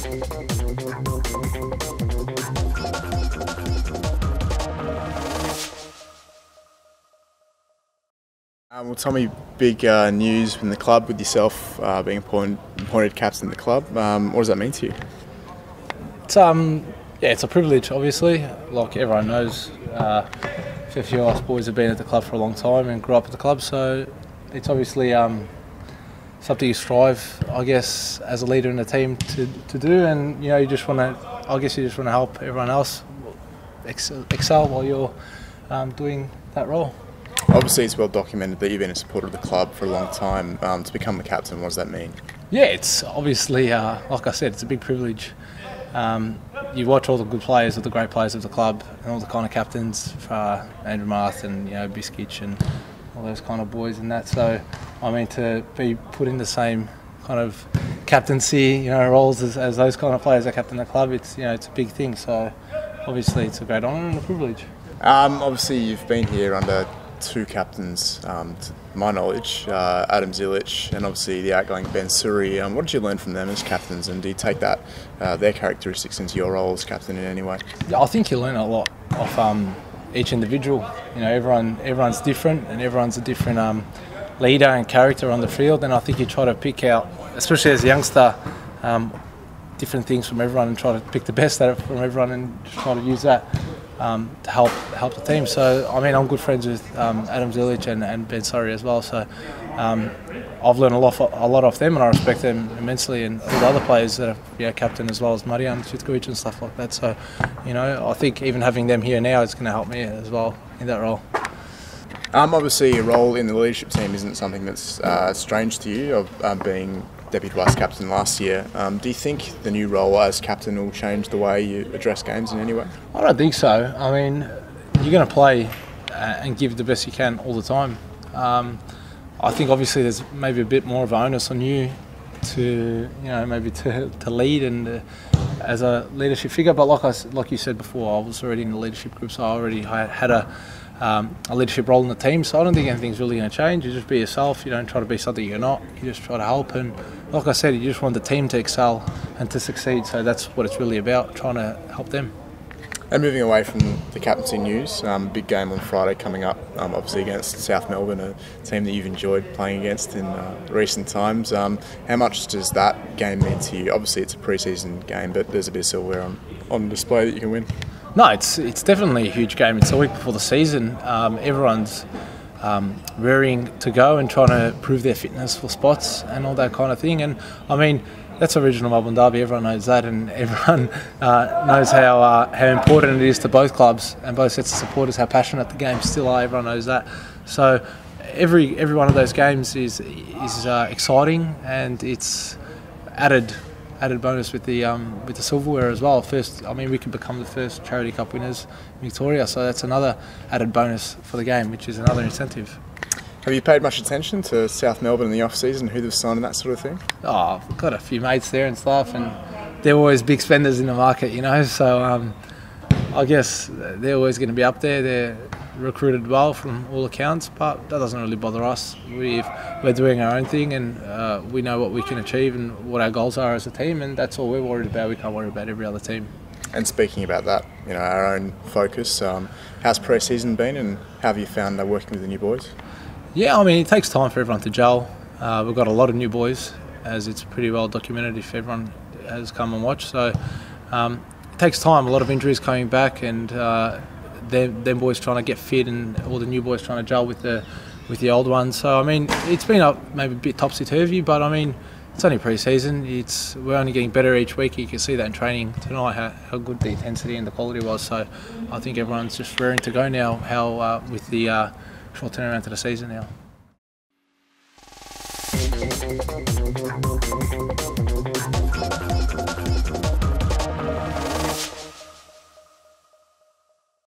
Well, Tommy, big news from the club with yourself being appointed captain of the club. What does that mean to you? It's a privilege, obviously. Like everyone knows, a few of us boys have been at the club for a long time and grew up at the club, so it's obviously something you strive, I guess, as a leader in the team to do, and you just want to, help everyone else excel while you're doing that role. Obviously, it's well documented that you've been a supporter of the club for a long time. To become the captain, what does that mean? Yeah, it's obviously, like I said, it's a big privilege. You watch all the good players, all the great players of the club, and all the kind of captains, Andrew Marth and Biskic and all those kind of boys and that. So, I mean, to be put in the same kind of captaincy, roles as those kind of players that captain the club, it's a big thing. So, obviously, it's a great honour and a privilege. Obviously, you've been here under two captains, to my knowledge, Adam Zilic and obviously the outgoing Ben Suri. What did you learn from them as captains, and do you take that their characteristics into your role as captain in any way? Yeah, I think you learn a lot off each individual. Everyone's different, and everyone's a different leader and character on the field. And I think you try to pick out, especially as a youngster, different things from everyone and try to pick the best out of from everyone and just try to use that to help the team. So I mean, I'm good friends with Adam Zilic and Ben Suri as well. So I've learned a lot off them, and I respect them immensely. And all the other players that are captain as well as Marian Citkovic and stuff like that. So I think even having them here now is going to help me as well in that role. Obviously, your role in the leadership team isn't something that's strange to you, of being Deputy Vice Captain last year. Do you think the new role as captain will change the way you address games in any way? I don't think so. I mean, you're going to play and give the best you can all the time. I think obviously there's maybe a bit more of an onus on you to maybe to lead and as a leadership figure. But like you said before, I was already in the leadership group, so I already had a leadership role in the team, so I don't think anything's really going to change. You just be yourself. You don't try to be something you're not. You just try to help, and like I said, you just want the team to excel and to succeed. So that's what it's really about, trying to help them. And moving away from the captaincy news, big game on Friday coming up, obviously against South Melbourne, a team that you've enjoyed playing against in recent times. How much does that game mean to you? Obviously it's a pre-season game, but there's a bit of silverware on display that you can win. No, it's definitely a huge game. It's a week before the season. Everyone's rearing to go and trying to prove their fitness for spots and all that kind of thing. And I mean, that's a regional Melbourne derby. Everyone knows that, and everyone knows how important it is to both clubs and both sets of supporters, how passionate the games still are. Everyone knows that. So every one of those games is exciting, and it's added bonus with the silverware as well. First, I mean, we could become the first Charity Cup winners in Victoria, so that's another added bonus for the game, which is another incentive. Have you paid much attention to South Melbourne in the off-season, who they've signed and that sort of thing? Oh, I've got a few mates there and stuff, and they're always big spenders in the market, so I guess they're always going to be up there. They're recruited well from all accounts, but that doesn't really bother us. We're doing our own thing, and we know what we can achieve and what our goals are as a team, and that's all we're worried about. We can't worry about every other team. And speaking about that, our own focus, how's pre-season been, and how have you found working with the new boys? Yeah, I mean, it takes time for everyone to gel. We've got a lot of new boys, as it's pretty well documented if everyone has come and watched. So it takes time, a lot of injuries coming back, and them boys trying to get fit, and all the new boys trying to gel with the old ones. So I mean, it's been maybe a bit topsy-turvy, but I mean, it's only pre-season. We're only getting better each week. You can see that in training tonight, how good the intensity and the quality was. So I think everyone's just raring to go now, with the short turnaround to the season now.